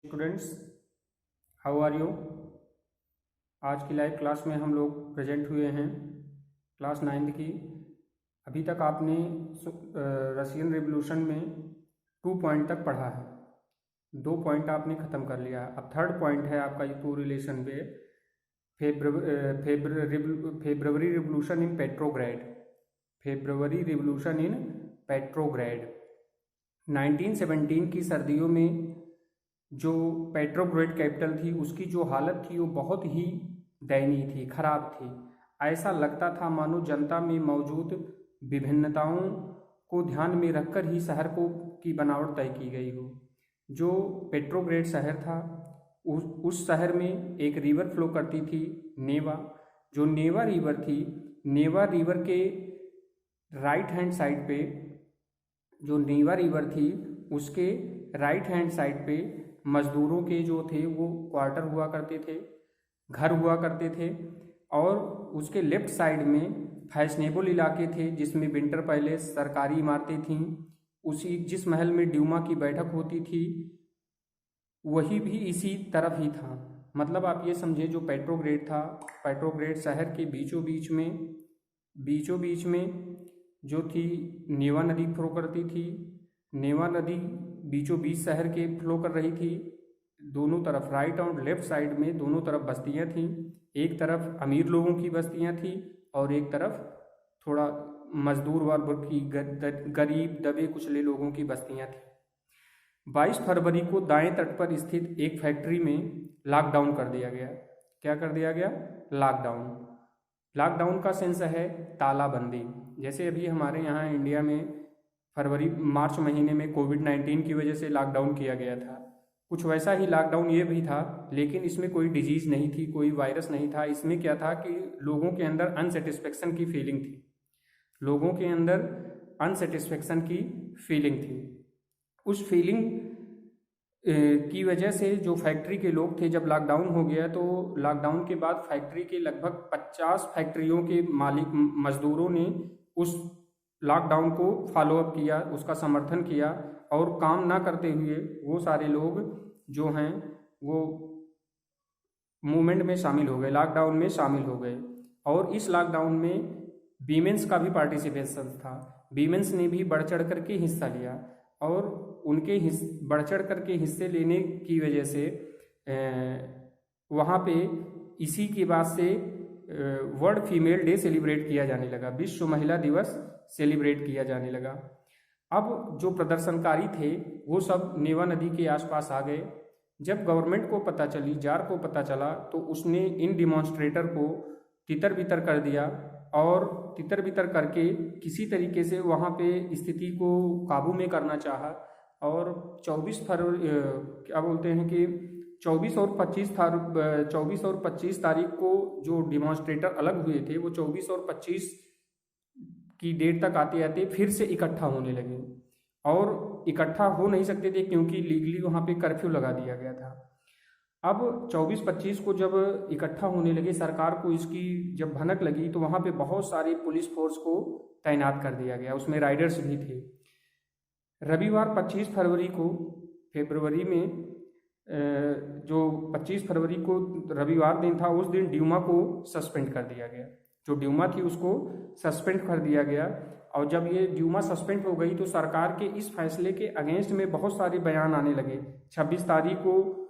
Students, how are you. आज की live class में हम लोग प्रेजेंट हुए हैं क्लास 9th की। अभी तक आपने रशियन रिवॉल्यूशन में 2 पॉइंट तक पढ़ा है। 2 पॉइंट आपने ख़त्म कर लिया। अब थर्ड पॉइंट है आपका ये टू रिलेशन पे February revolution in Petrograd. February revolution in Petrograd 1917 की सर्दियों में जो पेट्रोग्रेड कैपिटल थी उसकी जो हालत थी वो बहुत ही दयनीय थी, खराब थी। ऐसा लगता था मानो जनता में मौजूद विभिन्नताओं को ध्यान में रखकर ही शहर को की बनावट तय की गई हो। जो पेट्रोग्रेड शहर था उस शहर में एक रिवर फ्लो करती थी, नेवा। जो नेवा रिवर थी, नेवा रिवर के राइट हैंड साइड पे, जो नेवा रिवर थी उसके राइट हैंड साइड पे मजदूरों के जो थे वो क्वार्टर हुआ करते थे, घर हुआ करते थे। और उसके लेफ्ट साइड में फैशनेबल इलाके थे जिसमें विंटर पैलेस, सरकारी इमारतें थीं। उसी जिस महल में ड्यूमा की बैठक होती थी वही भी इसी तरफ ही था। मतलब आप ये समझे, जो पेट्रोग्रेड था, पेट्रोग्रेड शहर के बीचों बीच में जो थी नेवा नदी फ्लो करती थी। नेवा नदी बीचों बीच शहर के फ्लो कर रही थी। दोनों तरफ राइट और लेफ्ट साइड में दोनों तरफ बस्तियां थीं। एक तरफ अमीर लोगों की बस्तियां थी और एक तरफ थोड़ा मजदूर वर्ग की, गरीब दबे कुचले लोगों की बस्तियां थी। 22 फरवरी को दाएं तट पर स्थित एक फैक्ट्री में लॉकडाउन कर दिया गया। क्या कर दिया गया? लॉकडाउन। लॉकडाउन का सेंस है तालाबंदी। जैसे अभी हमारे यहाँ इंडिया में मार्च महीने में कोविड-19 की वजह से लॉकडाउन किया गया था, कुछ वैसा ही लॉकडाउन ये भी था, लेकिन इसमें कोई डिजीज नहीं थी, कोई वायरस नहीं था। इसमें क्या था कि लोगों के अंदर अनसेटिस्फेक्शन की फीलिंग थी। लोगों के अंदर अनसेटिस्फेक्शन की फीलिंग थी। उस फीलिंग की वजह से जो फैक्ट्री के लोग थे, जब लॉकडाउन हो गया तो लॉकडाउन के बाद फैक्ट्री के लगभग 50 फैक्ट्रियों के मालिक मजदूरों ने उस लॉकडाउन को फॉलोअप किया, उसका समर्थन किया और काम ना करते हुए वो सारे लोग जो हैं वो मूवमेंट में शामिल हो गए, लॉकडाउन में शामिल हो गए। और इस लॉकडाउन में वीमेंस का भी पार्टिसिपेशन था। वीमेंस ने भी बढ़ चढ़ करके हिस्सा लिया और उनके बढ़ चढ़ करके हिस्से लेने की वजह से वहाँ पे इसी के बाद से वर्ल्ड फीमेल डे सेलिब्रेट किया जाने लगा, विश्व महिला दिवस सेलिब्रेट किया जाने लगा। अब जो प्रदर्शनकारी थे वो सब नेवा नदी के आसपास आ गए। जब गवर्नमेंट को पता चली, जार को पता चला, तो उसने इन डिमॉन्स्ट्रेटर को तितर बितर कर दिया और तितर बितर करके किसी तरीके से वहाँ पे स्थिति को काबू में करना चाहा। और 24 फरवरी क्या बोलते हैं कि 24 और 25 तारीख को जो डिमॉन्स्ट्रेटर अलग हुए थे वो 24 और 25 की डेट तक आते आते फिर से इकट्ठा होने लगे। और इकट्ठा हो नहीं सकते थे क्योंकि लीगली वहाँ पे कर्फ्यू लगा दिया गया था। अब 24-25 को जब इकट्ठा होने लगे, सरकार को इसकी जब भनक लगी तो वहाँ पे बहुत सारी पुलिस फोर्स को तैनात कर दिया गया, उसमें राइडर्स भी थे। रविवार 25 फरवरी को, फरवरी में जो 25 फरवरी को रविवार दिन था, उस दिन ड्यूमा को सस्पेंड कर दिया गया। जो ड्यूमा थी उसको सस्पेंड कर दिया गया। और जब ये ड्यूमा सस्पेंड हो गई तो सरकार के इस फैसले के अगेंस्ट में बहुत सारे बयान आने लगे। 26 तारीख को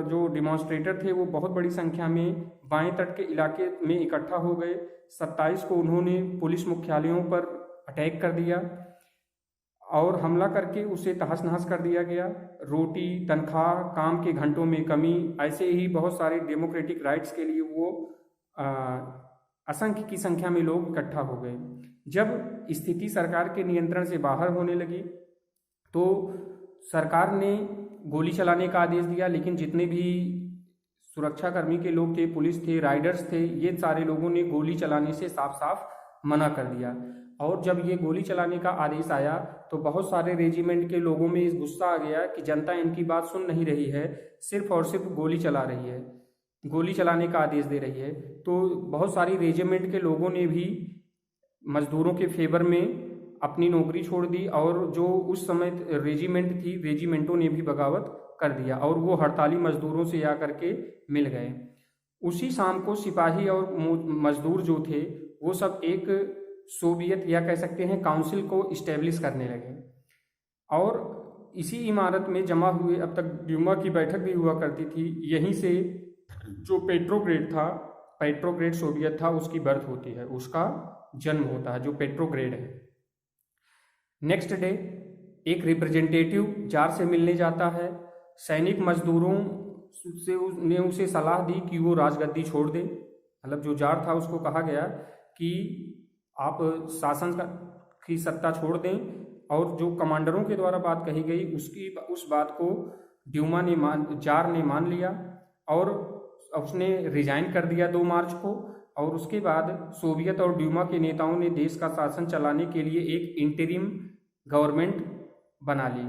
जो डिमॉन्स्ट्रेटर थे वो बहुत बड़ी संख्या में बाएं तट के इलाके में इकट्ठा हो गए। 27 को उन्होंने पुलिस मुख्यालयों पर अटैक कर दिया और हमला करके उसे तहस नहस कर दिया गया। रोटी, तनख्वाह, काम के घंटों में कमी, ऐसे ही बहुत सारे डेमोक्रेटिक राइट्स के लिए वो असंख्य की संख्या में लोग इकट्ठा हो गए। जब स्थिति सरकार के नियंत्रण से बाहर होने लगी तो सरकार ने गोली चलाने का आदेश दिया, लेकिन जितने भी सुरक्षाकर्मी के लोग थे, पुलिस थे, राइडर्स थे, ये सारे लोगों ने गोली चलाने से साफ साफ मना कर दिया। और जब ये गोली चलाने का आदेश आया तो बहुत सारे रेजिमेंट के लोगों में इस गुस्सा आ गया कि जनता इनकी बात सुन नहीं रही है, सिर्फ और सिर्फ गोली चला रही है, गोली चलाने का आदेश दे रही है। तो बहुत सारी रेजिमेंट के लोगों ने भी मजदूरों के फेवर में अपनी नौकरी छोड़ दी और जो उस समय रेजिमेंट थी, रेजिमेंटों ने भी बगावत कर दिया और वो हड़ताली मजदूरों से आकर के मिल गए। उसी शाम को सिपाही और मजदूर जो थे वो सब एक सोवियत या कह सकते हैं काउंसिल को इस्टेब्लिश करने लगे और इसी इमारत में जमा हुए, अब तक ड्यूमा की बैठक भी हुआ करती थी, यहीं से जो पेट्रोग्रेड सोवियत था उसकी बर्थ होती है, उसका जन्म होता है, जो पेट्रोग्रेड है। नेक्स्ट डे एक रिप्रेजेंटेटिव जार से मिलने जाता है। सैनिक मजदूरों से ने उसे सलाह दी कि वो राजगद्दी छोड़ दे, मतलब जो जार था उसको कहा गया कि आप शासन की सत्ता छोड़ दें, और जो कमांडरों के द्वारा बात कही गई उस बात को जार ने मान लिया और उसने रिजाइन कर दिया 2 मार्च को। और उसके बाद सोवियत और ड्यूमा के नेताओं ने देश का शासन चलाने के लिए एक इंटरिम गवर्नमेंट बना ली।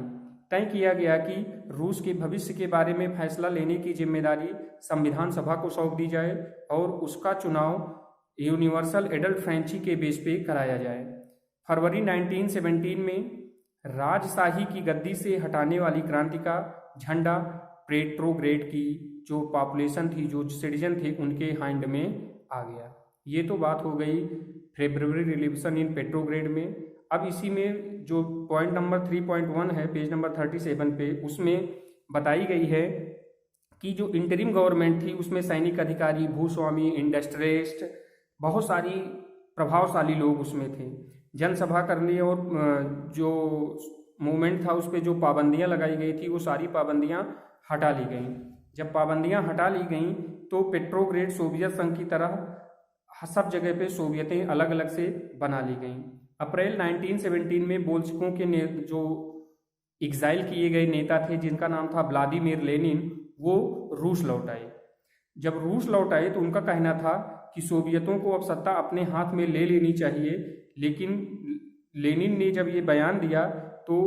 तय किया गया कि रूस के भविष्य के बारे में फैसला लेने की जिम्मेदारी संविधान सभा को सौंप दी जाए और उसका चुनाव यूनिवर्सल एडल्ट फ्रेंची के बेस पे कराया जाए। फरवरी 1917 में राजशाही की गद्दी से हटाने वाली क्रांति का झंडा पेट्रोग्रेड की जो पॉपुलेशन थी, जो सिटीजन थे, उनके हैंड में आ गया। ये तो बात हो गई फेब्रुवरी रिवॉल्यूशन इन पेट्रोग्रेड में। अब इसी में जो पॉइंट नंबर 3.1 है पेज नंबर 37 पे, उसमें बताई गई है कि जो इंटरिम गवर्नमेंट थी उसमें सैनिक अधिकारी, भूस्वामी, इंडस्ट्रियलिस्ट, बहुत सारी प्रभावशाली लोग उसमें थे। जनसभा करने और जो मूवमेंट था उस पर जो पाबंदियां लगाई गई थी वो सारी पाबंदियां हटा ली गई। जब पाबंदियां हटा ली गई तो पेट्रोग्रेड सोवियत संघ की तरह सब जगह पे सोवियतें अलग अलग से बना ली गईं। अप्रैल 1917 में बोल्शेविकों के जो एग्जाइल किए गए नेता थे जिनका नाम था व्लादिमीर लेनिन, वो रूस लौट आए। जब रूस लौट आए तो उनका कहना था कि सोवियतों को अब सत्ता अपने हाथ में ले लेनी चाहिए, लेकिन लेनिन ने जब ये बयान दिया तो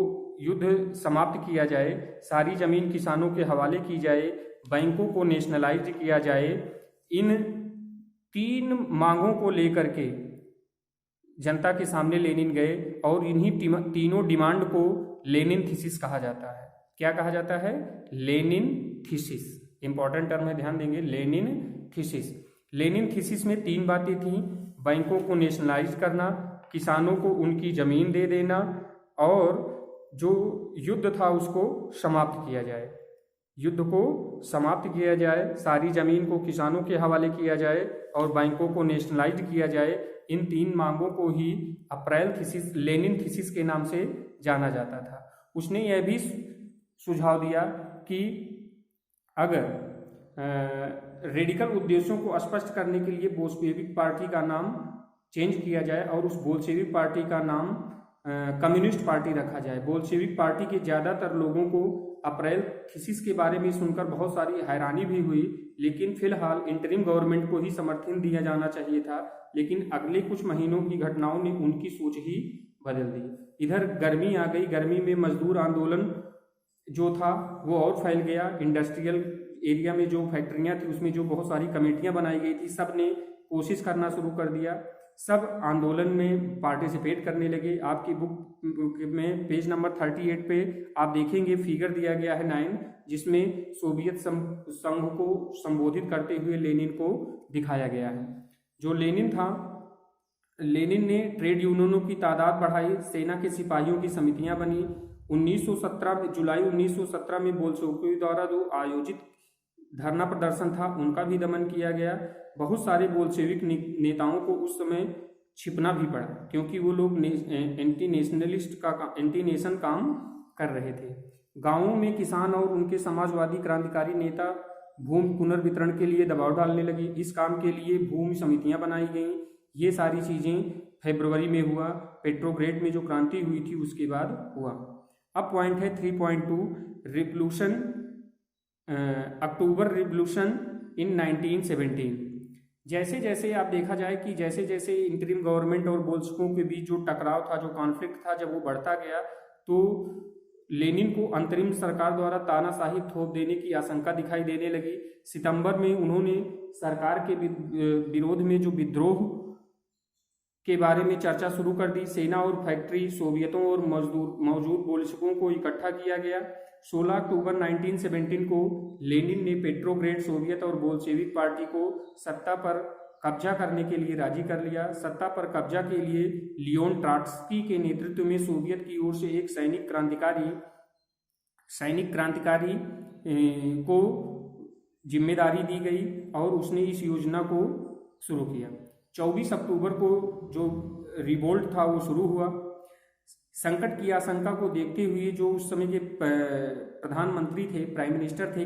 युद्ध समाप्त किया जाए, सारी जमीन किसानों के हवाले की जाए, बैंकों को नेशनलाइज किया जाए। इन 3 मांगों को लेकर के जनता के सामने लेनिन गए और इन्हीं तीनों डिमांड को लेनिन थीसिस कहा जाता है। क्या कहा जाता है? Lenin thesis. इंपॉर्टेंट टर्म है, ध्यान देंगे, लेनिन थीसिस। लेनिन थीसिस में 3 बातें थीं: बैंकों को नेशनलाइज करना, किसानों को उनकी जमीन दे देना और जो युद्ध था उसको समाप्त किया जाए। युद्ध को समाप्त किया जाए, सारी जमीन को किसानों के हवाले किया जाए और बैंकों को नेशनलाइज किया जाए। इन 3 मांगों को ही अप्रैल थीसिस, लेनिन थीसिस के नाम से जाना जाता था। उसने यह भी सुझाव दिया कि अगर रेडिकल उद्देश्यों को स्पष्ट करने के लिए बोल्शेविक पार्टी का नाम चेंज किया जाए और उस बोल्शेविक पार्टी का नाम कम्युनिस्ट पार्टी रखा जाए। बोल्शेविक पार्टी के ज़्यादातर लोगों को अप्रैल थीसिस के बारे में सुनकर बहुत सारी हैरानी भी हुई, लेकिन फिलहाल इंटरिम गवर्नमेंट को ही समर्थन दिया जाना चाहिए था। लेकिन अगले कुछ महीनों की घटनाओं ने उनकी सोच ही बदल दी। इधर गर्मी आ गई, गर्मी में मजदूर आंदोलन जो था वो और फैल गया। इंडस्ट्रियल एरिया में जो फैक्ट्रियां थी उसमें जो बहुत सारी कमेटियां बनाई गई थी, सब ने कोशिश करना शुरू कर दिया, सब आंदोलन में पार्टिसिपेट करने लगे। आपकी बुक में पेज नंबर 38 पे आप देखेंगे फिगर दिया गया है 9, जिसमें सोवियत संघ को संबोधित करते हुए लेनिन को दिखाया गया है। जो लेनिन था, लेनिन ने ट्रेड यूनियनों की तादाद बढ़ाई, सेना के सिपाहियों की समितियां बनी। 1917 में, जुलाई 1917 में बोल्शेविकों द्वारा जो आयोजित धरना प्रदर्शन था उनका भी दमन किया गया। बहुत सारे बोल्शेविक नेताओं को उस समय छिपना भी पड़ा क्योंकि वो लोग एंटी नेशन काम कर रहे थे। गांवों में किसान और उनके समाजवादी क्रांतिकारी नेता भूमि पुनर्वितरण के लिए दबाव डालने लगे। इस काम के लिए भूमि समितियां बनाई गईं। ये सारी चीजें फरवरी में हुआ। पेट्रोग्रेड में जो क्रांति हुई थी उसके बाद हुआ। अब पॉइंट है 3.2 रिवॉल्यूशन, अक्टूबर रिवॉल्यूशन इन 1917। जैसे जैसे आप देखा जाए कि जैसे जैसे इंटरिम गवर्नमेंट और बोल्शेविकों के बीच जो टकराव था, जो कॉन्फ्लिक्ट था, जब वो बढ़ता गया तो लेनिन को अंतरिम सरकार द्वारा तानाशाही थोप देने की आशंका दिखाई देने लगी। सितंबर में उन्होंने सरकार के विरोध में जो विद्रोह के बारे में चर्चा शुरू कर दी। सेना और फैक्ट्री, सोवियतों और मौजूद बोल्शेविकों को इकट्ठा किया गया। 16 अक्टूबर 1917 को लेनिन ने पेट्रोग्रेड सोवियत और बोल्शेविक पार्टी को सत्ता पर कब्जा करने के लिए राजी कर लिया। सत्ता पर कब्जा के लिए लियोन ट्रॉट्स्की के नेतृत्व में सोवियत की ओर से एक सैनिक क्रांतिकारी को जिम्मेदारी दी गई और उसने इस योजना को शुरू किया। 24 अक्टूबर को जो रिवोल्ट था वो शुरू हुआ। संकट की आशंका को देखते हुए जो उस समय के प्रधानमंत्री थे, प्राइम मिनिस्टर थे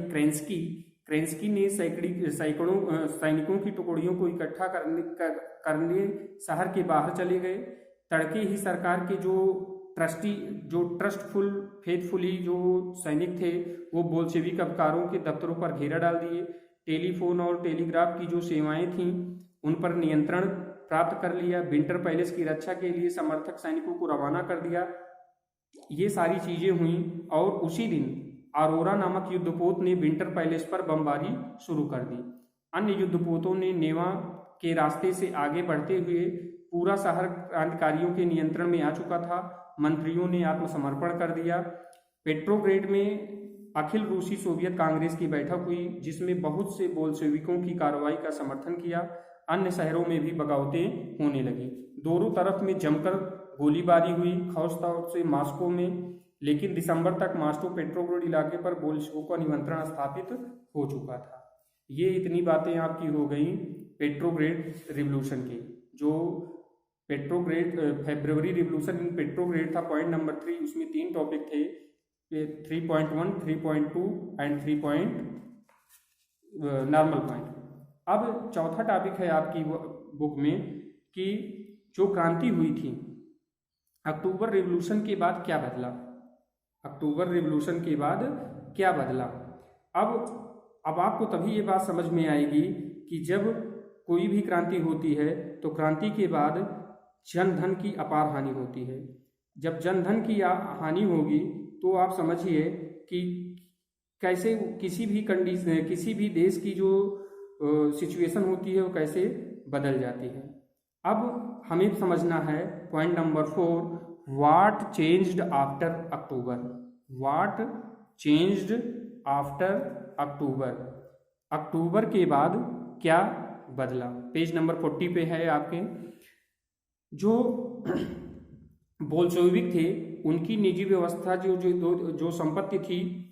क्रेंस्की ने सैकड़ों सैनिकों की टुकड़ियों को इकट्ठा करने शहर के बाहर चले गए। तड़के ही सरकार के जो ट्रस्टफुल फेथफुली जो सैनिक थे वो बोल्शेविक अफकारों के दफ्तरों पर घेरा डाल दिए। टेलीफोन और टेलीग्राफ की जो सेवाएं थीं उन पर नियंत्रण प्राप्त कर लिया। विंटर पैलेस की रक्षा के लिए समर्थक सैनिकों को रवाना कर दिया। ये सारी चीजें हुई और उसी दिन अरोरा नामक युद्धपोत ने विंटर पैलेस पर बमबारी शुरू कर दी। अन्य युद्धपोतों ने नेवा के रास्ते से आगे बढ़ते हुए पूरा शहर क्रांतिकारियों के नियंत्रण में आ चुका था। मंत्रियों ने आत्मसमर्पण कर दिया। पेट्रोग्रेड में अखिल रूसी सोवियत कांग्रेस की बैठक हुई जिसमें बहुत से बोल्शेविकों की कार्रवाई का समर्थन किया। अन्य शहरों में भी बगावतें होने लगी। दोनों तरफ में जमकर गोलीबारी हुई, खासतौर से मॉस्को में। लेकिन दिसंबर तक मॉस्को पेट्रोग्रेड इलाके पर बोल्शेविकों का नियंत्रण स्थापित हो चुका था। ये इतनी बातें आपकी हो गई पेट्रोग्रेड रिवॉल्यूशन की। जो पेट्रोग्रेड फरवरी रिवॉल्यूशन इन पेट्रोग्रेड था पॉइंट नंबर 3, उसमें 3 टॉपिक थे 3.1, 3.2 एंड 3. Normal point. अब चौथा टॉपिक है आपकी बुक में कि जो क्रांति हुई थी अक्टूबर रिवॉल्यूशन के बाद क्या बदला। अक्टूबर रिवॉल्यूशन के बाद क्या बदला। अब आपको तभी ये बात समझ में आएगी कि जब कोई भी क्रांति होती है तो क्रांति के बाद जन धन की अपार हानि होती है। जब जन धन की हानि होगी तो आप समझिए कि कैसे किसी भी देश की जो सिचुएशन होती है वो कैसे बदल जाती है। अब हमें समझना है point number 4, what changed after October. What changed after October. अक्टूबर के बाद क्या बदला। पेज नंबर 40 पे है आपके। जो बोल्शेविक थे उनकी निजी व्यवस्था जो संपत्ति थी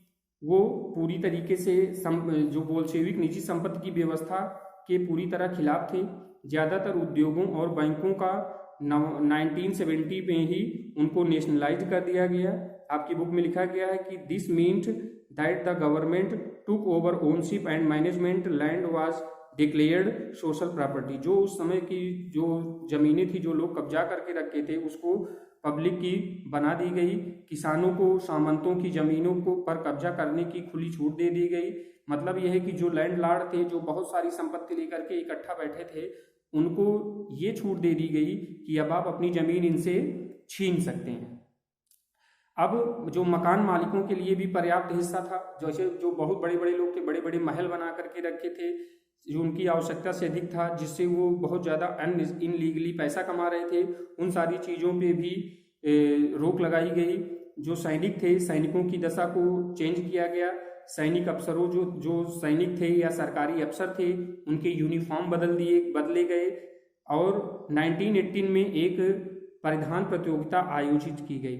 वो पूरी तरीके से जो बोल्शेविक निजी संपत्ति की व्यवस्था के पूरी तरह खिलाफ थे। ज़्यादातर उद्योगों और बैंकों का 1970 में ही उनको नेशनलाइज कर दिया गया। आपकी बुक में लिखा गया है कि this meant that the government took over ownership and management land was declared social property. जो उस समय की जो जमीनें थी जो लोग कब्जा करके रखे थे उसको पब्लिक की बना दी गई। किसानों को सामंतों की जमीनों को पर कब्जा करने की खुली छूट दे दी गई। मतलब यह है कि जो लैंडलॉर्ड थे जो बहुत सारी संपत्ति लेकर के इकट्ठा बैठे थे उनको ये छूट दे दी गई कि अब आप अपनी जमीन इनसे छीन सकते हैं। अब जो मकान मालिकों के लिए भी पर्याप्त हिस्सा था, जैसे जो बहुत बड़े बड़े लोग थे बड़े बड़े महल बना करके रखे थे जो उनकी आवश्यकता से अधिक था, जिससे वो बहुत ज़्यादा इनलीगली पैसा कमा रहे थे, उन सारी चीज़ों पे भी रोक लगाई गई। जो सैनिक थे सैनिकों की दशा को चेंज किया गया। सैनिक अफसरों जो सैनिक थे या सरकारी अफसर थे उनके यूनिफॉर्म बदले गए। और 1918 में एक परिधान प्रतियोगिता आयोजित की गई।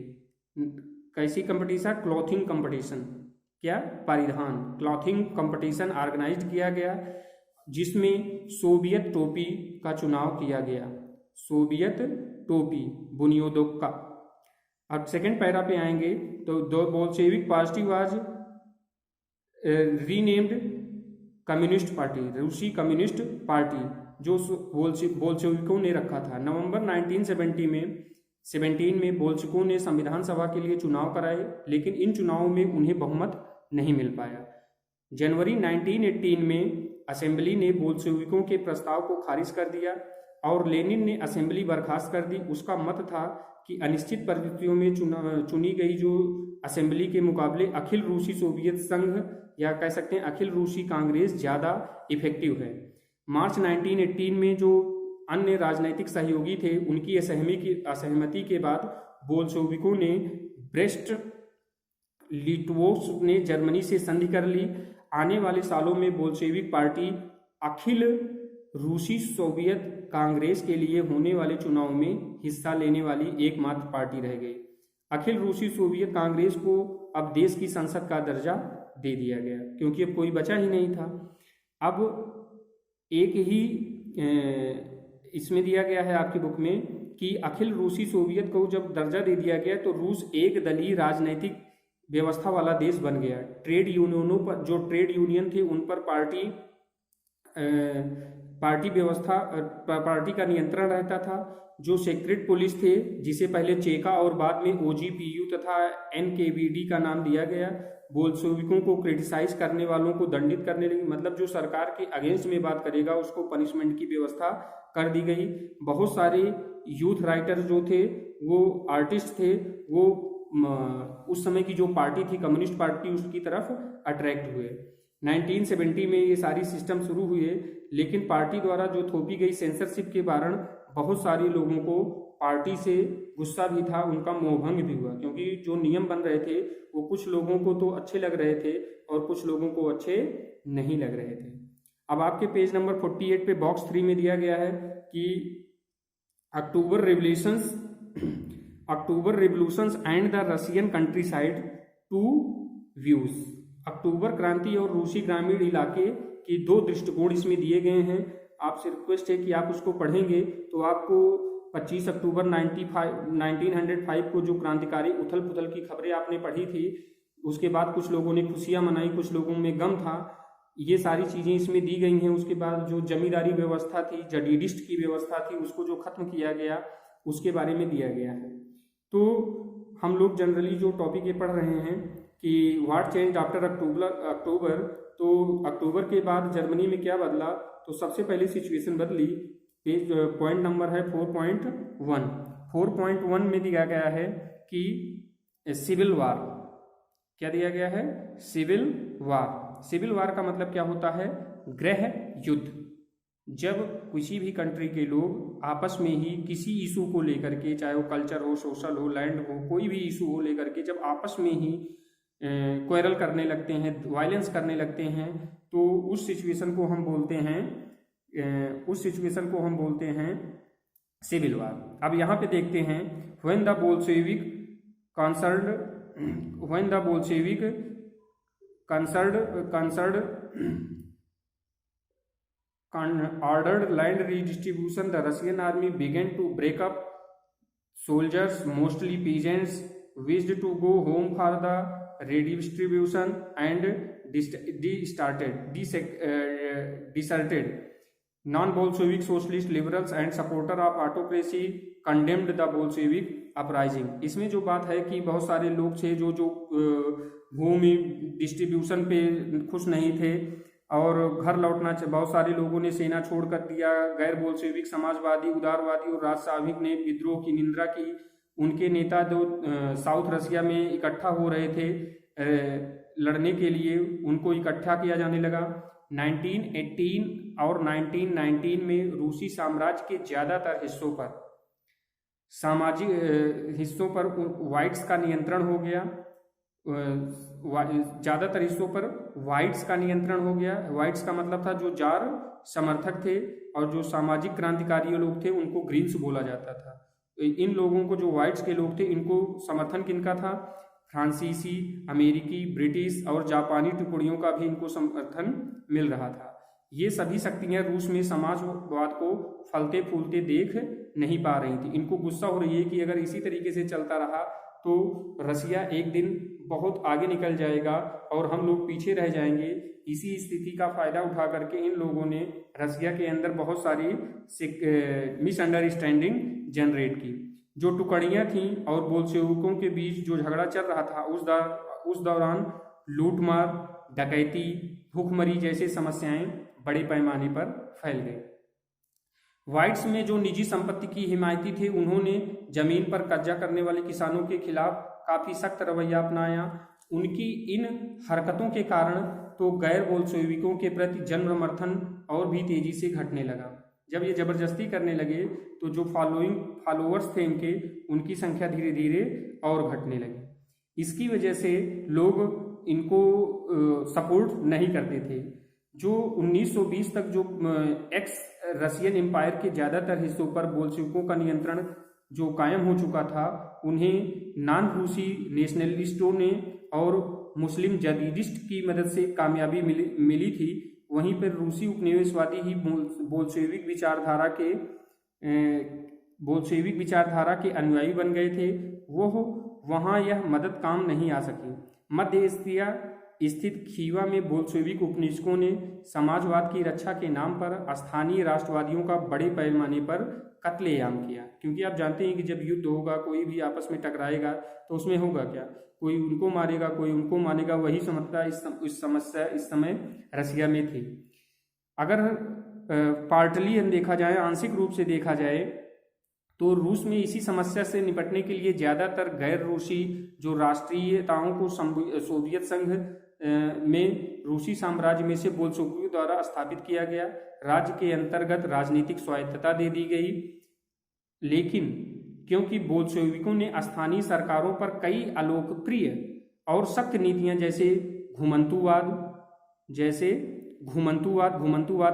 कैसी कंपटीशन? Clothing competition. क्या? परिधान क्लॉथिंग कंपटीशन ऑर्गेनाइज किया गया जिसमें सोवियत टोपी का चुनाव किया गया। सोवियत टोपी बुनियोदोक का। अब सेकेंड पैरा पे आएंगे तो the Bolshevik party was renamed communist party. रूसी कम्युनिस्ट पार्टी जो बोल्शेविकों ने रखा था। नवंबर 1917 में बोल्शेविकों ने संविधान सभा के लिए चुनाव कराए लेकिन इन चुनावों में उन्हें बहुमत नहीं मिल पाया। जनवरी 1918 में असेंबली ने बोल्शेविकों के प्रस्ताव को खारिज कर दिया और लेनिन ने असेंबली बर्खास्त कर दी। उसका मत था कि अनिश्चित परिस्थितियों में चुनी गई जो असेंबली के मुकाबले अखिल रूसी सोवियत संघ या कह सकते हैं अखिल रूसी कांग्रेस ज़्यादा इफेक्टिव है। मार्च 1918 में जो अन्य राजनीतिक सहयोगी थे उनकी असहमति के बाद बोल्शेविकों ने ब्रेस्ट लिटवोस ने जर्मनी से संधि कर ली। आने वाले सालों में बोल्शेविक पार्टी अखिल रूसी सोवियत कांग्रेस के लिए होने वाले चुनाव में हिस्सा लेने वाली एकमात्र पार्टी रह गई। अखिल रूसी सोवियत कांग्रेस को अब देश की संसद का दर्जा दे दिया गया, क्योंकि अब कोई बचा ही नहीं था। अब एक ही इसमें दिया गया है आपकी बुक में कि अखिल रूसी सोवियत को जब दर्जा दे दिया गया तो रूस एक दलीय राजनीतिक व्यवस्था वाला देश बन गया। ट्रेड यूनियनों पर, जो ट्रेड यूनियन थे उन पर पार्टी का नियंत्रण रहता था। जो सेक्रेट पुलिस थे, जिसे पहले चेका और बाद में ओजीपीयू तथा एनकेवीडी का नाम दिया गया, बोल्शेविकों को क्रिटिसाइज करने वालों को दंडित करने लगी। मतलब जो सरकार के अगेंस्ट में बात करेगा उसको पनिशमेंट की व्यवस्था कर दी गई। बहुत सारे यूथ राइटर्स जो थे, वो आर्टिस्ट थे, वो उस समय की जो पार्टी थी कम्युनिस्ट पार्टी, उसकी तरफ अट्रैक्ट हुए। 1970 में ये सारी सिस्टम शुरू हुए, लेकिन पार्टी द्वारा जो थोपी गई सेंसरशिप के कारण बहुत सारे लोगों को पार्टी से गुस्सा भी था, उनका मोहभंग भी हुआ, क्योंकि जो नियम बन रहे थे वो कुछ लोगों को तो अच्छे लग रहे थे और कुछ लोगों को अच्छे नहीं लग रहे थे। अब आपके पेज नंबर 48 पे बॉक्स 3 में दिया गया है कि October revolutions and the Russian countryside two views. अक्टूबर क्रांति और रूसी ग्रामीण इलाके के दो दृष्टिकोण इसमें दिए गए हैं। आपसे रिक्वेस्ट है कि आप उसको पढ़ेंगे तो आपको 25 अक्टूबर 1905 को जो क्रांतिकारी उथल पुथल की खबरें आपने पढ़ी थी, उसके बाद कुछ लोगों ने खुशियां मनाई, कुछ लोगों में गम था, ये सारी चीजें इसमें दी गई हैं। उसके बाद जो जमींदारी व्यवस्था थी, जडीडिस्ट की व्यवस्था थी, उसको जो खत्म किया गया उसके बारे में दिया गया है। तो हम लोग जनरली जो टॉपिक ये पढ़ रहे हैं कि व्हाट चेंज आफ्टर अक्टूबर, तो अक्टूबर के बाद जर्मनी में क्या बदला, तो सबसे पहले सिचुएशन बदली। पेज पॉइंट नंबर है 4.1। 4.1 में दिया गया है कि सिविल वार। क्या दिया गया है? सिविल वार। सिविल वार का मतलब क्या होता है? गृह युद्ध। जब किसी भी कंट्री के लोग आपस में ही किसी इशू को लेकर के, चाहे वो कल्चर हो, सोशल हो, लैंड हो, कोई भी इशू हो लेकर के जब आपस में ही क्वेरल करने लगते हैं, वायलेंस करने लगते हैं, तो उस सिचुएशन को हम बोलते हैं सिविल वार। अब यहाँ पे देखते हैं when the Bolshevik ordered land redistribution, the Russian army began to break up. Soldiers, mostly peasants, wished to go home for the redistribution and deserted. Non-Bolshevik socialist liberals and supporter of autocracy condemned the Bolshevik uprising. इसमें जो बात है कि बहुत सारे लोग थे जो भूमि डिस्ट्रीब्यूशन पे खुश नहीं थे और घर लौटना, बहुत सारे लोगों ने सेना छोड़ कर दिया। गैर बोल्शेविक, समाजवादी, उदारवादी और राजसाविक ने विद्रोह की निंदा की। उनके नेता जो साउथ रशिया में इकट्ठा हो रहे थे लड़ने के लिए, उनको इकट्ठा किया जाने लगा। 1918 और 1919 में रूसी साम्राज्य के ज़्यादातर हिस्सों पर व्हाइट्स का नियंत्रण हो गया। ज़्यादातर हिस्सों पर व्हाइट्स का नियंत्रण हो गया। व्हाइट्स का मतलब था जो जार समर्थक थे, और जो सामाजिक क्रांतिकारी लोग थे उनको ग्रीन्स बोला जाता था। इन लोगों को, जो व्हाइट्स के लोग थे, इनको समर्थन किनका था? फ्रांसीसी, अमेरिकी, ब्रिटिश और जापानी टुकड़ियों का भी इनको समर्थन मिल रहा था। ये सभी शक्तियां रूस में समाजवाद को फलते फूलते देख नहीं पा रही थी। इनको गुस्सा हो रही है कि अगर इसी तरीके से चलता रहा तो रशिया एक दिन बहुत आगे निकल जाएगा और हम लोग पीछे रह जाएंगे। इसी स्थिति का फायदा उठा करके इन लोगों ने रशिया के अंदर बहुत सारी मिसअंडरस्टैंडिंग जनरेट की। जो टुकड़ियां थीं और बोल्शेविकों के बीच जो झगड़ा चल रहा था, उस दौरान लूटमार, डकैती, भूखमरी जैसी समस्याएं बड़े पैमाने पर फैल गई। व्हाइट्स में जो निजी संपत्ति की हिमायती थे, उन्होंने जमीन पर कब्जा करने वाले किसानों के खिलाफ काफी सख्त रवैया अपनाया। उनकी इन हरकतों के कारण तो गैर बोल्शेविकों के प्रति जनसमर्थन और भी तेजी से घटने लगा। जब ये जबरदस्ती करने लगे तो जो फॉलोअर्स थे इनके, उनकी संख्या धीरे धीरे और घटने लगी। इसकी वजह से लोग इनको सपोर्ट नहीं करते थे। जो 1920 तक जो एक्स रशियन एम्पायर के ज़्यादातर हिस्सों पर बोल्शेविकों का नियंत्रण जो कायम हो चुका था, उन्हें नॉन रूसी नेशनलिस्टों ने और मुस्लिम जदीदिस्ट की मदद से कामयाबी मिली थी। वहीं पर रूसी उपनिवेशवादी ही बोल्शेविक विचारधारा के अनुयायी बन गए थे। वो वहाँ यह मदद काम नहीं आ सकी। मध्य एशिया स्थित खीवा में बोल्शेविक उपनिवेशकों ने समाजवाद की रक्षा के नाम पर स्थानीय राष्ट्रवादियों का बड़े पैमाने पर कत्लेआम किया। क्योंकि आप जानते हैं कि जब युद्ध होगा, कोई भी आपस में टकराएगा तो उसमें होगा क्या, कोई उनको मारेगा, कोई उनको मारेगा। वही समस्या इस समय रसिया में थी। अगर पार्टली देखा जाए, आंशिक रूप से देखा जाए, तो रूस में इसी समस्या से निपटने के लिए ज़्यादातर गैर रूसी जो राष्ट्रीयताओं को सोवियत संघ में रूसी साम्राज्य में से बोल्शेविकों द्वारा स्थापित किया गया। राज्य के अंतर्गत राजनीतिक स्वायत्तता दे दी गई। लेकिन क्योंकि बोल्शेविकों ने स्थानीय सरकारों पर कई अलोकप्रिय और सख्त नीतियां जैसे घुमंतुवाद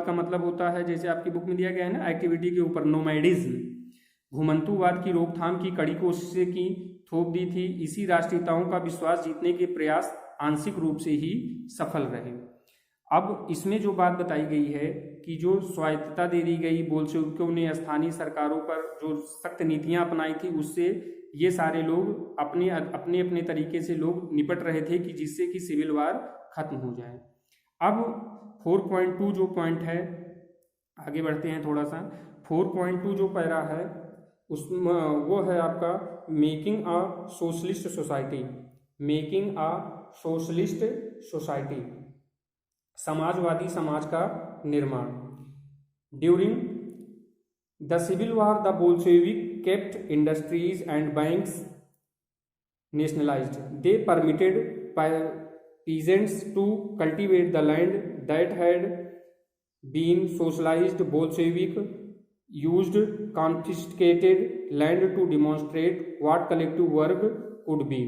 का मतलब होता है, जैसे आपकी बुक में दिया गया है ना, एक्टिविटी के ऊपर नोमैडिज्म, घुमंतुवाद की रोकथाम की कड़ी कोशिशें की थोप दी थी। इसी राष्ट्रीयताओं का विश्वास जीतने के प्रयास आंशिक रूप से ही सफल रहे। अब इसमें जो बात बताई गई है कि जो स्वायत्तता दे दी गई, बोल्शेविकों ने स्थानीय सरकारों पर जो सख्त नीतियां अपनाई थी, उससे ये सारे लोग अपने अपने तरीके से लोग निपट रहे थे कि जिससे कि सिविल वार खत्म हो जाए। अब 4.2 जो पॉइंट है, आगे बढ़ते हैं थोड़ा सा। 4.2 जो पैरा है उसमें वो है आपका मेकिंग अ सोशलिस्ट सोसाइटी, समाजवादी समाज का निर्माण। During the civil war the Bolshevik kept industries and banks nationalised. They permitted peasants to cultivate the land that had been socialized. Bolshevik used confiscated land to demonstrate what collective work could be.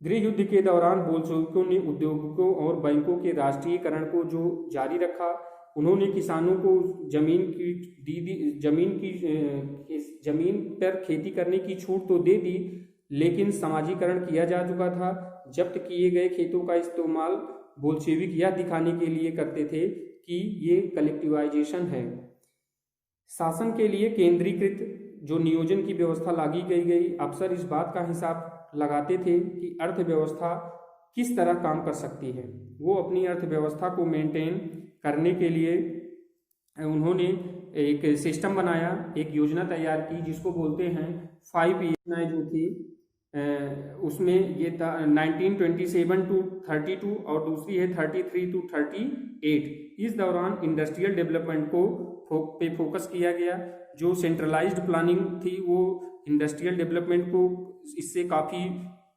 गृह युद्ध के दौरान बोल्शेविकों ने उद्योगों और बैंकों के राष्ट्रीयकरण को जो जारी रखा। उन्होंने किसानों को जमीन पर खेती करने की छूट तो दे दी, लेकिन समाजीकरण किया जा चुका था। जब्त किए गए खेतों का इस्तेमाल बोल्शेविक यह दिखाने के लिए करते थे कि ये कलेक्टिवाइजेशन है। शासन के लिए केंद्रीकृत जो नियोजन की व्यवस्था लागी गई। अफसर इस बात का हिसाब लगाते थे कि अर्थव्यवस्था किस तरह काम कर सकती है। वो अपनी अर्थव्यवस्था को मेंटेन करने के लिए उन्होंने एक सिस्टम बनाया, एक योजना तैयार की जिसको बोलते हैं 5 योजनाएं जो थी। उसमें ये था 1927 to 32 और दूसरी है 33 to 38। इस दौरान इंडस्ट्रियल डेवलपमेंट पे फोकस किया गया। जो सेंट्रलाइज्ड प्लानिंग थी वो इंडस्ट्रियल डेवलपमेंट को इससे काफ़ी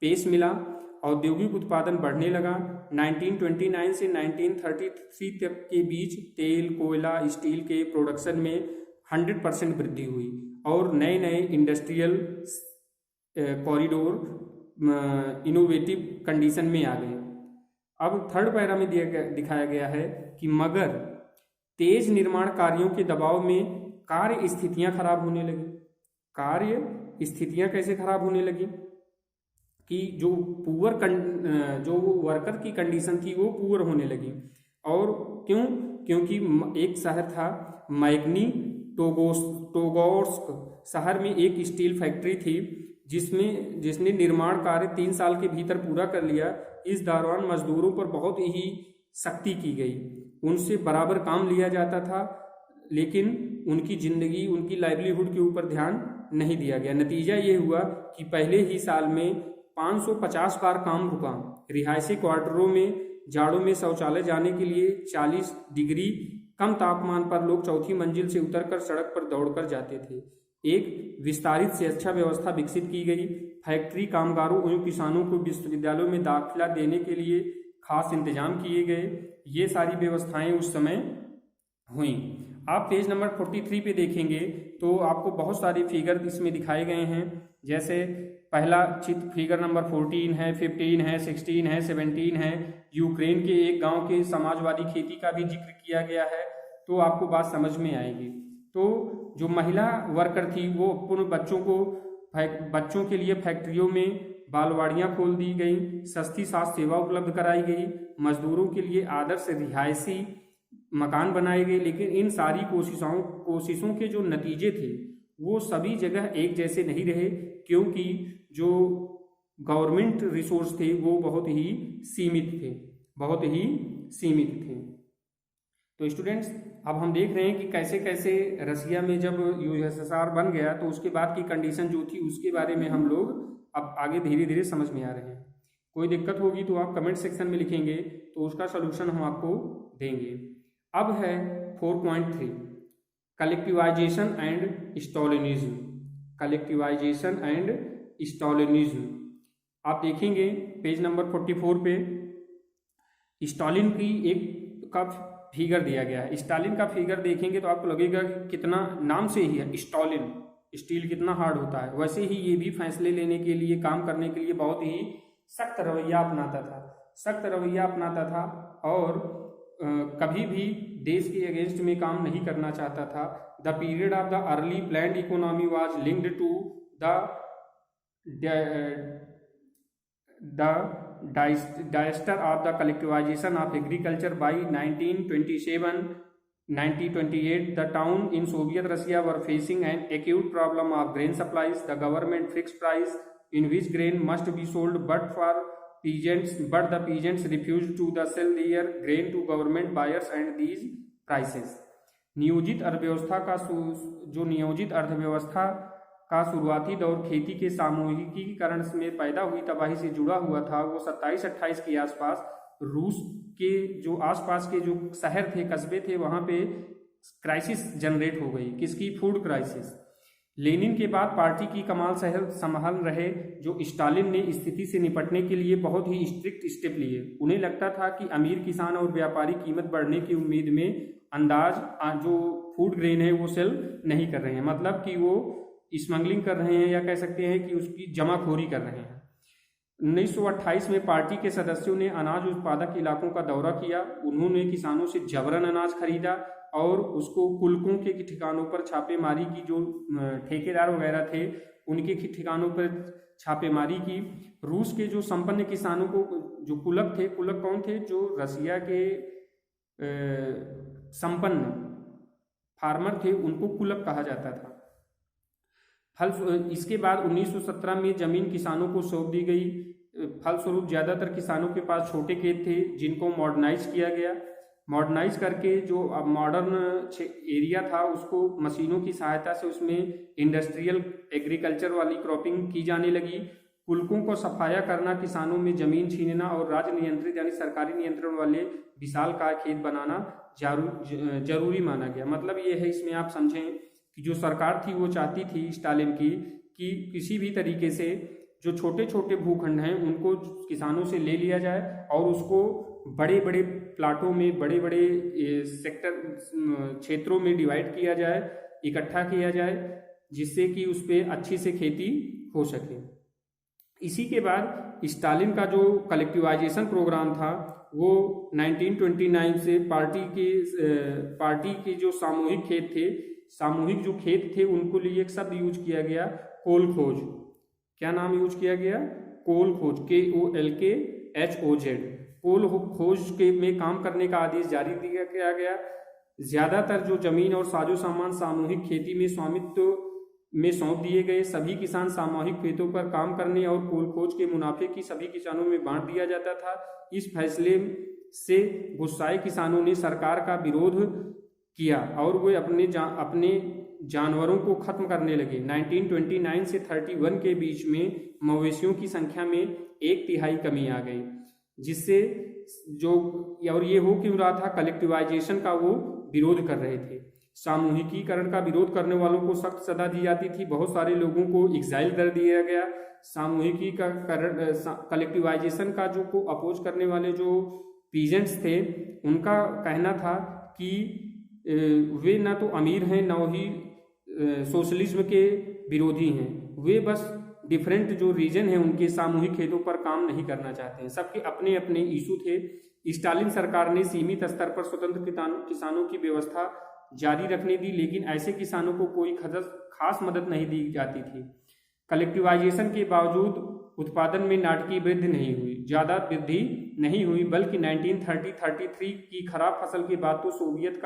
पेश मिला। औद्योगिक उत्पादन बढ़ने लगा। 1929 से 1933 तक के बीच तेल, कोयला, स्टील के प्रोडक्शन में 100% वृद्धि हुई और नए नए इंडस्ट्रियल कॉरिडोर इनोवेटिव कंडीशन में आ गए। अब थर्ड पैरा में दिखाया गया है कि मगर तेज निर्माण कार्यों के दबाव में कार्य स्थितियां खराब होने लगी। कार्य स्थितियां कैसे खराब होने लगी कि जो जो वर्कर की कंडीशन थी वो पुअर होने लगी। और क्यों? क्योंकि एक शहर था मैग्नी टोगोर्स्क शहर में एक स्टील फैक्ट्री थी जिसने निर्माण कार्य 3 साल के भीतर पूरा कर लिया। इस दौरान मजदूरों पर बहुत ही सख्ती की गई, उनसे बराबर काम लिया जाता था, लेकिन उनकी जिंदगी, उनकी लाइवलीहुड के ऊपर ध्यान नहीं दिया गया। नतीजा ये हुआ कि पहले ही साल में 550 बार काम रुका। रिहायशी क्वार्टरों में जाड़ों में शौचालय जाने के लिए 40 डिग्री कम तापमान पर लोग चौथी मंजिल से उतरकर सड़क पर दौड़कर जाते थे। एक विस्तारित से अच्छा व्यवस्था विकसित की गई। फैक्ट्री कामगारों एवं किसानों को विश्वविद्यालयों में दाखिला देने के लिए खास इंतजाम किए गए। ये सारी व्यवस्थाएं उस समय हुई। आप पेज नंबर 43 पे देखेंगे तो आपको बहुत सारे फिगर इसमें दिखाए गए हैं। जैसे पहला चित्र फिगर नंबर 14 है, 15 है, 16 है, 17 है। यूक्रेन के एक गांव के समाजवादी खेती का भी जिक्र किया गया है, तो आपको बात समझ में आएगी। तो जो महिला वर्कर थी वो अपने बच्चों के लिए फैक्ट्रियों में बालवाड़ियां खोल दी गई, सस्ती स्वास्थ्य सेवा उपलब्ध कराई गई, मजदूरों के लिए आदर्श रिहायशी मकान बनाए गए। लेकिन इन सारी कोशिशों के जो नतीजे थे वो सभी जगह एक जैसे नहीं रहे, क्योंकि जो गवर्नमेंट रिसोर्स थे वो बहुत ही सीमित थे। तो स्टूडेंट्स, अब हम देख रहे हैं कि कैसे कैसे रसिया में जब यूएसएसआर बन गया तो उसके बाद की कंडीशन जो थी उसके बारे में हम लोग अब आगे धीरे धीरे समझ में आ रहे हैं। कोई दिक्कत होगी तो आप कमेंट सेक्शन में लिखेंगे, तो उसका सलूशन हम आपको देंगे। अब है 4.3 कलेक्टिवाइजेशन एंड स्टॉलिनिज्म। आप देखेंगे पेज नंबर 44 पे स्टालिन की एक का फिगर दिया गया है। स्टालिन का फिगर देखेंगे तो आपको लगेगा कि कितना, नाम से ही है स्टालिन, स्टील कितना हार्ड होता है। वैसे ही ये भी फैसले लेने के लिए, काम करने के लिए बहुत ही सख्त रवैया अपनाता था और कभी भी देश के अगेंस्ट में काम नहीं करना चाहता था। The period of the early planned economy was linked to the disaster of the collectivisation of agriculture by 1928 the town in Soviet Russia were facing an acute problem of grain supplies. The government fixed price in which grain must be sold, but the peasants refused to sell their grain to government buyers and these prices. नियोजित अर्थव्यवस्था का शुरुआती दौर खेती के सामूहिकीकरण में पैदा हुई तबाही से जुड़ा हुआ था। वो 27-28 के आसपास रूस के जो आसपास के जो शहर थे, कस्बे थे, वहां पे क्राइसिस जनरेट हो गई। किसकी? Food crisis. लेनिन के बाद पार्टी की कमान संभाल रहे जो स्टालिन ने स्थिति से निपटने के लिए बहुत ही स्ट्रिक्ट स्टेप लिए। उन्हें लगता था कि अमीर किसान और व्यापारी कीमत बढ़ने की उम्मीद में जो फूड ग्रेन है वो सेल नहीं कर रहे हैं, मतलब कि वो स्मगलिंग कर रहे हैं, या कह सकते हैं कि उसकी जमाखोरी कर रहे हैं। 1928 में पार्टी के सदस्यों ने अनाज उत्पादक इलाकों का दौरा किया। उन्होंने किसानों से जबरन अनाज खरीदा और उसको कुलकों के ठिकानों पर छापेमारी की। जो ठेकेदार वगैरह थे उनके ठिकानों पर छापेमारी की। रूस के जो संपन्न किसानों को, जो कुलक कौन थे? जो रसिया के संपन्न फार्मर थे उनको कुलक कहा जाता था। इसके बाद 1917 में जमीन किसानों को सौंप दी गई। फलस्वरूप ज्यादातर किसानों के पास छोटे खेत थे जिनको मॉडर्नाइज किया गया। मॉडर्नाइज करके जो अब मॉडर्न एरिया था उसको मशीनों की सहायता से उसमें इंडस्ट्रियल एग्रीकल्चर वाली क्रॉपिंग की जाने लगी। कुलकों को सफाया करना, किसानों में जमीन छीनना और राज्य नियंत्रित यानी सरकारी नियंत्रण वाले विशालकाय खेत बनाना जरूरी माना गया। मतलब ये है, इसमें आप समझें कि जो सरकार थी वो चाहती थी स्टालिन की कि किसी भी तरीके से जो छोटे छोटे भूखंड हैं उनको किसानों से ले लिया जाए और उसको बड़े बड़े प्लाटों में, बड़े बड़े सेक्टर क्षेत्रों में डिवाइड किया जाए, इकट्ठा किया जाए, जिससे कि उस पर अच्छी से खेती हो सके। इसी के बाद स्टालिन का जो कलेक्टिवाइजेशन प्रोग्राम था वो 1929 से पार्टी के जो सामूहिक जो खेत थे उनको लिए एक शब्द यूज किया गया, कोल खोज। क्या नाम यूज किया गया? कोल खोज, KOLKHOZ। कोल खोज के में काम करने का आदेश जारी किया गया। ज्यादातर जो जमीन और साजो सामान सामूहिक खेती में स्वामित्व में सौंप दिए गए। सभी किसान सामूहिक खेतों पर काम करने और कोल खोज के मुनाफे की सभी किसानों में बांट दिया जाता था। इस फैसले से गुस्साए किसानों ने सरकार का विरोध किया और वे अपने जानवरों को खत्म करने लगे। 1929 से 31 के बीच में मवेशियों की संख्या में 1/3 कमी आ गई, जिससे जो और ये हो क्यों रहा था? कलेक्टिवाइजेशन का वो विरोध कर रहे थे। सामूहिकीकरण का विरोध करने वालों को सख्त सजा दी जाती थी। बहुत सारे लोगों को एग्जाइल कर दिया गया। सामूहिकीकरण कलेक्टिवाइजेशन का जो को अपोज करने वाले जो पीजेंट्स थे उनका कहना था कि वे ना तो अमीर हैं ना ही सोशलिज्म के विरोधी हैं, वे बस डिफरेंट जो रीजन है उनके सामूहिक खेतों पर काम नहीं करना चाहते हैं। सबके अपने अपने इशू थे। स्टालिन सरकार ने सीमित स्तर पर स्वतंत्र किसानों की व्यवस्था जारी रखने दी, लेकिन ऐसे किसानों को कोई खास मदद नहीं दी जाती थी। कलेक्टिवाइजेशन के बावजूद उत्पादन में नाटकीय वृद्धि नहीं हुई, ज़्यादा वृद्धि नहीं हुई, बल्कि 1930-33 की खराब फसल के बाद तो सोवियत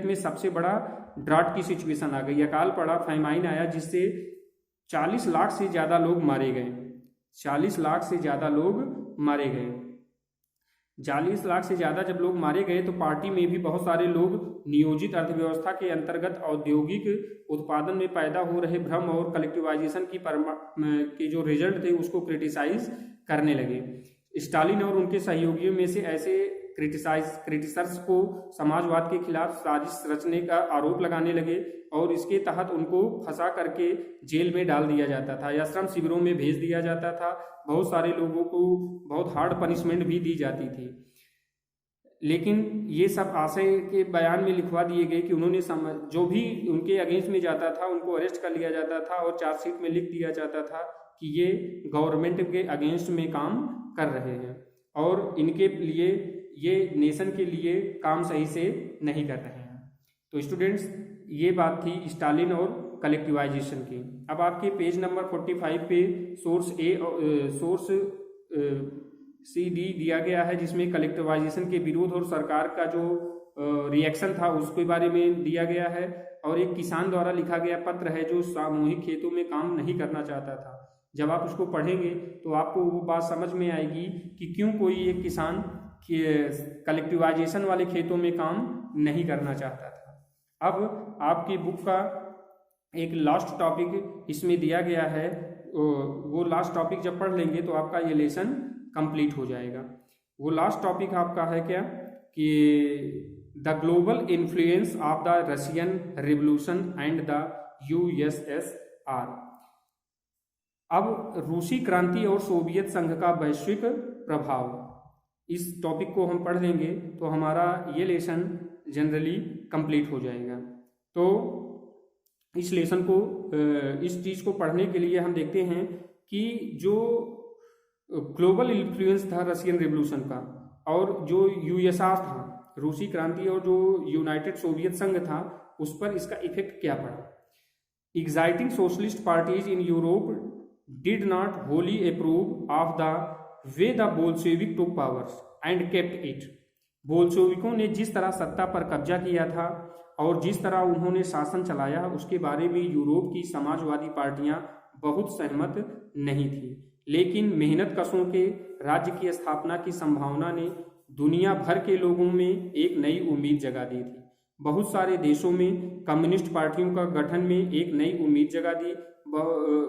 में सबसे बड़ा ड्राट की सिचुएशन आ गई। अकाल पड़ा, फैमाइन आया, जिससे 40 लाख से ज़्यादा लोग मारे गए। 40 लाख से ज़्यादा लोग मारे गए। 40 लाख से ज़्यादा जब लोग मारे गए तो पार्टी में भी बहुत सारे लोग नियोजित अर्थव्यवस्था के अंतर्गत औद्योगिक उत्पादन में पैदा हो रहे भ्रम और कलेक्टिवाइजेशन के जो रिजल्ट थे उसको क्रिटिसाइज करने लगे। स्टालिन और उनके सहयोगियों में से ऐसे क्रिटिसर्स को समाजवाद के खिलाफ साजिश रचने का आरोप लगाने लगे और इसके तहत उनको फंसा करके जेल में डाल दिया जाता था या श्रम शिविरों में भेज दिया जाता था। बहुत सारे लोगों को बहुत हार्ड पनिशमेंट भी दी जाती थी। लेकिन ये सब आशय के बयान में लिखवा दिए गए कि उन्होंने जो भी उनके अगेंस्ट में जाता था उनको अरेस्ट कर लिया जाता था और चार्जशीट में लिख दिया जाता था कि ये गवर्नमेंट के अगेंस्ट में काम कर रहे हैं और इनके लिए ये नेशन के लिए काम सही से नहीं कर रहे हैं। तो स्टूडेंट्स, ये बात थी स्टालिन और कलेक्टिवाइजेशन की। अब आपके पेज नंबर 45 पे सोर्स सी डी दिया गया है, जिसमें कलेक्टिवाइजेशन के विरोध और सरकार का जो रिएक्शन था उसके बारे में दिया गया है और एक किसान द्वारा लिखा गया पत्र है जो सामूहिक खेतों में काम नहीं करना चाहता था। जब आप उसको पढ़ेंगे तो आपको वो बात समझ में आएगी कि क्यों कोई एक किसान कलेक्टिवाइजेशन वाले खेतों में काम नहीं करना चाहता था। अब आपकी बुक का एक लास्ट टॉपिक इसमें दिया गया है, वो लास्ट टॉपिक जब पढ़ लेंगे तो आपका ये लेसन कंप्लीट हो जाएगा। वो लास्ट टॉपिक आपका है क्या कि the global influence of the Russian revolution and the USSR. अब रूसी क्रांति और सोवियत संघ का वैश्विक प्रभाव, इस टॉपिक को हम पढ़ लेंगे तो हमारा ये लेसन जनरली कंप्लीट हो जाएगा। तो इस लेसन को, इस चीज़ को पढ़ने के लिए हम देखते हैं कि जो ग्लोबल इन्फ्लुएंस था रशियन रिवॉल्यूशन का और जो यूएसआर था, रूसी क्रांति और जो यूनाइटेड सोवियत संघ था, उस पर इसका इफेक्ट क्या पड़ा। Exciting socialist parties in Europe did not wholly approve of the way the Bolshevik took powers and kept it. बोल्शेविकों ने जिस तरह सत्ता पर कब्जा किया था और जिस तरह उन्होंने शासन चलाया उसके बारे में यूरोप की समाजवादी पार्टियां बहुत सहमत नहीं थी, लेकिन मेहनत कशों के राज्य की स्थापना की संभावना ने दुनिया भर के लोगों में एक नई उम्मीद जगा दी थी। बहुत सारे देशों में कम्युनिस्ट पार्टियों का गठन में एक नई उम्मीद जगा दी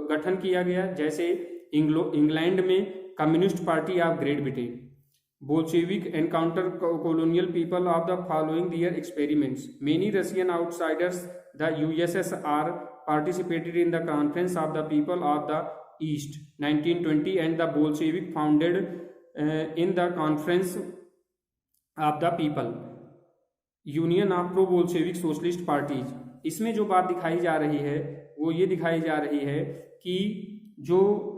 गठन किया गया, जैसे इंग्लैंड में communist party of great Britain. Bolshevik encounter colonial people of the following their experiments. Many Russian outsiders, the USSR, participated in the Conference of the People of the East 1920 and the Bolshevik founded in the Conference of the People Union of Pro-Bolshevik Socialist Parties। इसमें जो बात दिखाई जा रही है वो ये दिखाई जा रही है कि जो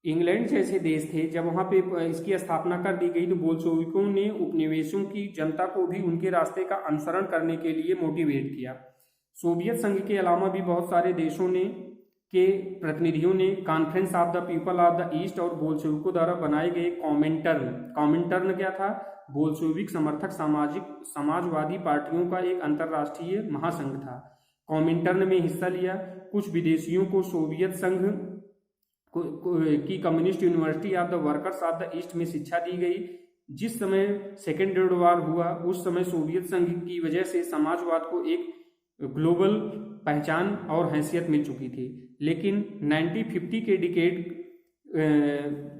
इंग्लैंड जैसे देश थे, जब वहाँ पे इसकी स्थापना कर दी गई तो बोल्शेविकों ने उपनिवेशों की जनता को भी उनके रास्ते का अनुसरण करने के लिए मोटिवेट किया। सोवियत संघ के अलावा भी बहुत सारे देशों ने के प्रतिनिधियों ने conference of the people of the east और बोल्शेविकों द्वारा बनाए गए कॉमिंटर्न क्या था, बोल्शेविक समर्थक समाजवादी पार्टियों का एक अंतर्राष्ट्रीय महासंघ था। कॉमिंटर्न में हिस्सा लिया। कुछ विदेशियों को सोवियत संघ की communist university of the workers of the east में शिक्षा दी गई। जिस समय सेकेंड वर्ल्ड वॉर हुआ उस समय सोवियत संघ की वजह से समाजवाद को एक ग्लोबल पहचान और हैसियत मिल चुकी थी, लेकिन 1950 के डिकेड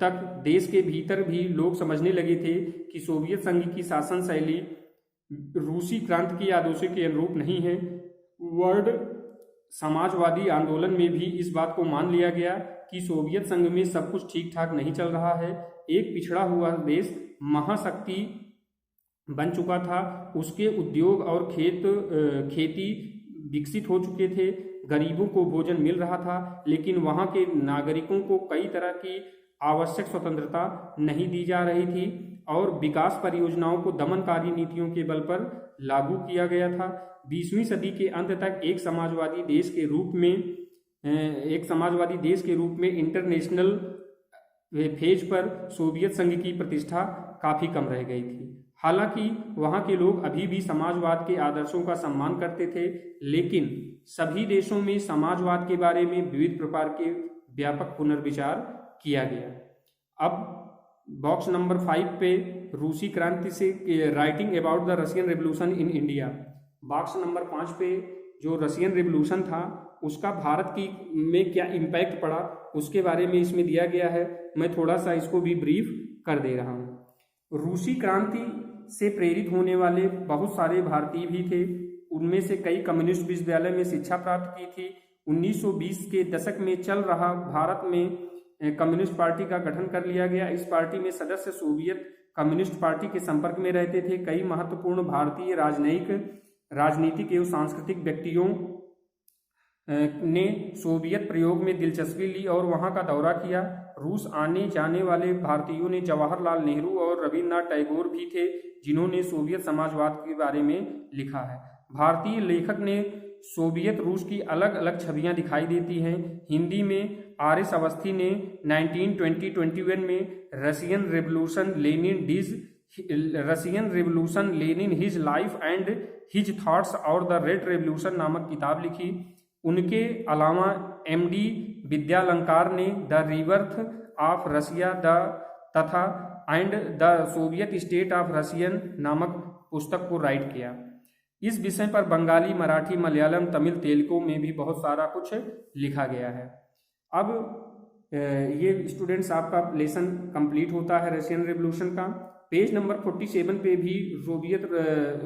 तक देश के भीतर भी लोग समझने लगे थे कि सोवियत संघ की शासन शैली रूसी क्रांति की आदर्शों के अनुरूप नहीं है। वर्ल्ड समाजवादी आंदोलन में भी इस बात को मान लिया गया कि सोवियत संघ में सब कुछ ठीक ठाक नहीं चल रहा है। एक पिछड़ा हुआ देश महाशक्ति बन चुका था, उसके उद्योग और खेती विकसित हो चुके थे, गरीबों को भोजन मिल रहा था, लेकिन वहाँ के नागरिकों को कई तरह की आवश्यक स्वतंत्रता नहीं दी जा रही थी और विकास परियोजनाओं को दमनकारी नीतियों के बल पर लागू किया गया था। 20वीं सदी के अंत तक एक समाजवादी देश के रूप में इंटरनेशनल फेज पर सोवियत संघ की प्रतिष्ठा काफी कम रह गई थी। हालांकि वहां के लोग अभी भी समाजवाद के आदर्शों का सम्मान करते थे, लेकिन सभी देशों में समाजवाद के बारे में विविध प्रकार के व्यापक पुनर्विचार किया गया। अब बॉक्स नंबर 5 पे रूसी क्रांति से writing about the Russian revolution in India, box number 5 पे जो रशियन रेवोल्यूशन था उसका भारत की में क्या इम्पैक्ट पड़ा उसके बारे में इसमें दिया गया है। मैं थोड़ा सा इसको भी ब्रीफ कर दे रहा हूँ। रूसी क्रांति से प्रेरित होने वाले बहुत सारे भारतीय भी थे, उनमें से कई कम्युनिस्ट विश्वविद्यालय में शिक्षा प्राप्त की थी। 1920 के दशक में चल रहा भारत में कम्युनिस्ट पार्टी का गठन कर लिया गया। इस पार्टी में सदस्य सोवियत कम्युनिस्ट पार्टी के संपर्क में रहते थे। कई महत्वपूर्ण भारतीय राजनीतिक एवं सांस्कृतिक व्यक्तियों ने सोवियत प्रयोग में दिलचस्पी ली और वहां का दौरा किया। रूस आने जाने वाले भारतीयों ने जवाहरलाल नेहरू और रविन्द्रनाथ टैगोर भी थे, जिन्होंने सोवियत समाजवाद के बारे में लिखा है। भारतीय लेखक ने सोवियत रूस की अलग अलग छवियां दिखाई देती हैं। हिंदी में आर.एस. अवस्थी ने 1921 में Russian revolution Lenin his life and his thoughts और द रेड रेवोल्यूशन नामक किताब लिखी। उनके अलावा एम.डी. विद्यालंकार ने द रिबर्थ ऑफ रशिया तथा and the Soviet state of Russian नामक पुस्तक को राइट किया। इस विषय पर बंगाली, मराठी, मलयालम, तमिल, तेलुगु में भी बहुत सारा कुछ लिखा गया है। अब ये स्टूडेंट्स आपका लेसन कंप्लीट होता है रशियन रेवोल्यूशन का। पेज नंबर 47 पे भी सोवियत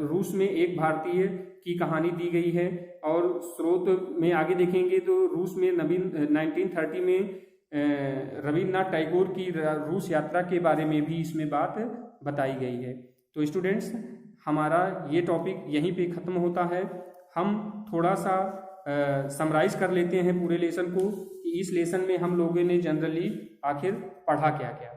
रूस में एक भारतीय की कहानी दी गई है और स्रोत में आगे देखेंगे तो रूस में 1930 में रविन्द्रनाथ टैगोर की रूस यात्रा के बारे में भी इसमें बात बताई गई है। तो स्टूडेंट्स हमारा ये टॉपिक यहीं पे ख़त्म होता है। हम थोड़ा सा समराइज कर लेते हैं पूरे लेसन को कि इस लेसन में हम लोगों ने जनरली आखिर पढ़ा क्या क्या,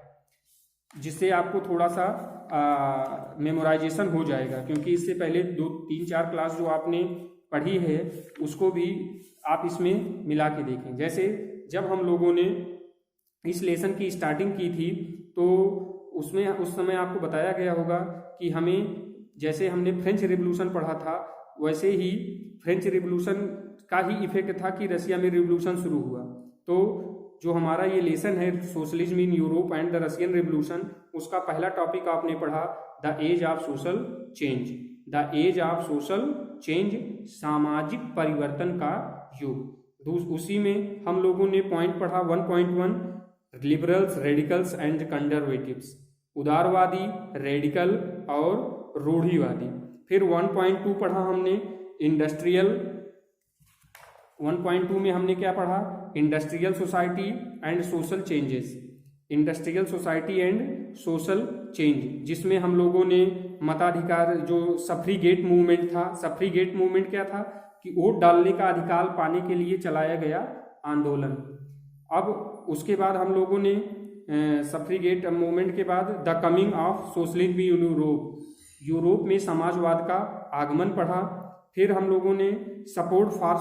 जिससे आपको थोड़ा सा मेमोराइजेशन हो जाएगा, क्योंकि इससे पहले 2-3-4 क्लास जो आपने पढ़ी है उसको भी आप इसमें मिला के देखें। जैसे जब हम लोगों ने इस लेसन की स्टार्टिंग की थी तो उसमें उस समय आपको बताया गया होगा कि हमें, जैसे हमने फ्रेंच रिवॉल्यूशन पढ़ा था वैसे ही फ्रेंच रिवॉल्यूशन का ही इफेक्ट था कि रशिया में रिवॉल्यूशन शुरू हुआ। तो जो हमारा ये लेसन है socialism in Europe and the Russian revolution, उसका पहला टॉपिक आपने पढ़ा the age of social change. The age of social change, सामाजिक परिवर्तन का युग। उसी में हम लोगों ने पॉइंट पढ़ा 1.1 लिबरल्स, रेडिकल्स एंड कंजर्वेटिव्स, उदारवादी, रेडिकल और रूढ़िवादी। फिर 1.2 पढ़ा हमने इंडस्ट्रियल। 1.2 में हमने क्या पढ़ा? Industrial society and social changes, industrial society and social change, जिसमें हम लोगों ने मताधिकार, जो सफ्रीगेट मूवमेंट था, सफ्रीगेट मूवमेंट क्या था कि वोट डालने का अधिकार पाने के लिए चलाया गया आंदोलन। अब उसके बाद हम लोगों ने सफ्रीगेट मूवमेंट के बाद the coming of socialism in Europe में समाजवाद का आगमन पढ़ा। फिर हम लोगों ने सपोर्ट फॉर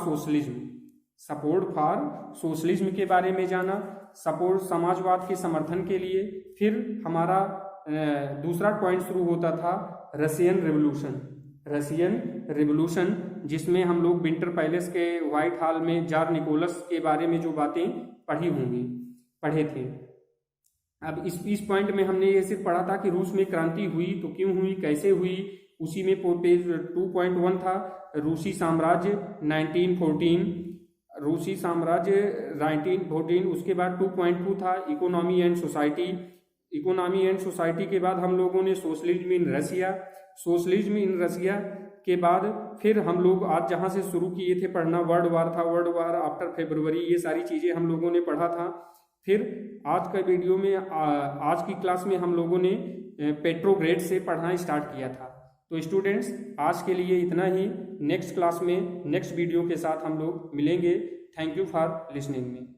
सोशलिज्म के बारे में जाना, सपोर्ट समाजवाद के समर्थन के लिए। फिर हमारा दूसरा पॉइंट शुरू होता था रशियन रिवॉल्यूशन, जिसमें हम लोग विंटर पैलेस के व्हाइट हॉल में जार निकोलस के बारे में जो बातें पढ़े थे। अब इस पॉइंट में हमने ये सिर्फ पढ़ा था कि रूस में क्रांति हुई तो क्यों हुई, कैसे हुई। उसी में पेज 2.1 था रूसी साम्राज्य 1914, उसके बाद 2.2 था इकोनॉमी एंड सोसाइटी के बाद हम लोगों ने सोशलिज्म इन रशिया के बाद फिर हम लोग आज जहां से शुरू किए थे पढ़ना वर्ल्ड वार आफ्टर फरवरी, ये सारी चीजें हम लोगों ने पढ़ा था। फिर आज का वीडियो में आज की क्लास में हम लोगों ने पेट्रोग्रेड से पढ़ना स्टार्ट किया था। तो स्टूडेंट्स आज के लिए इतना ही। नेक्स्ट क्लास में नेक्स्ट वीडियो के साथ हम लोग मिलेंगे। Thank you for listening me.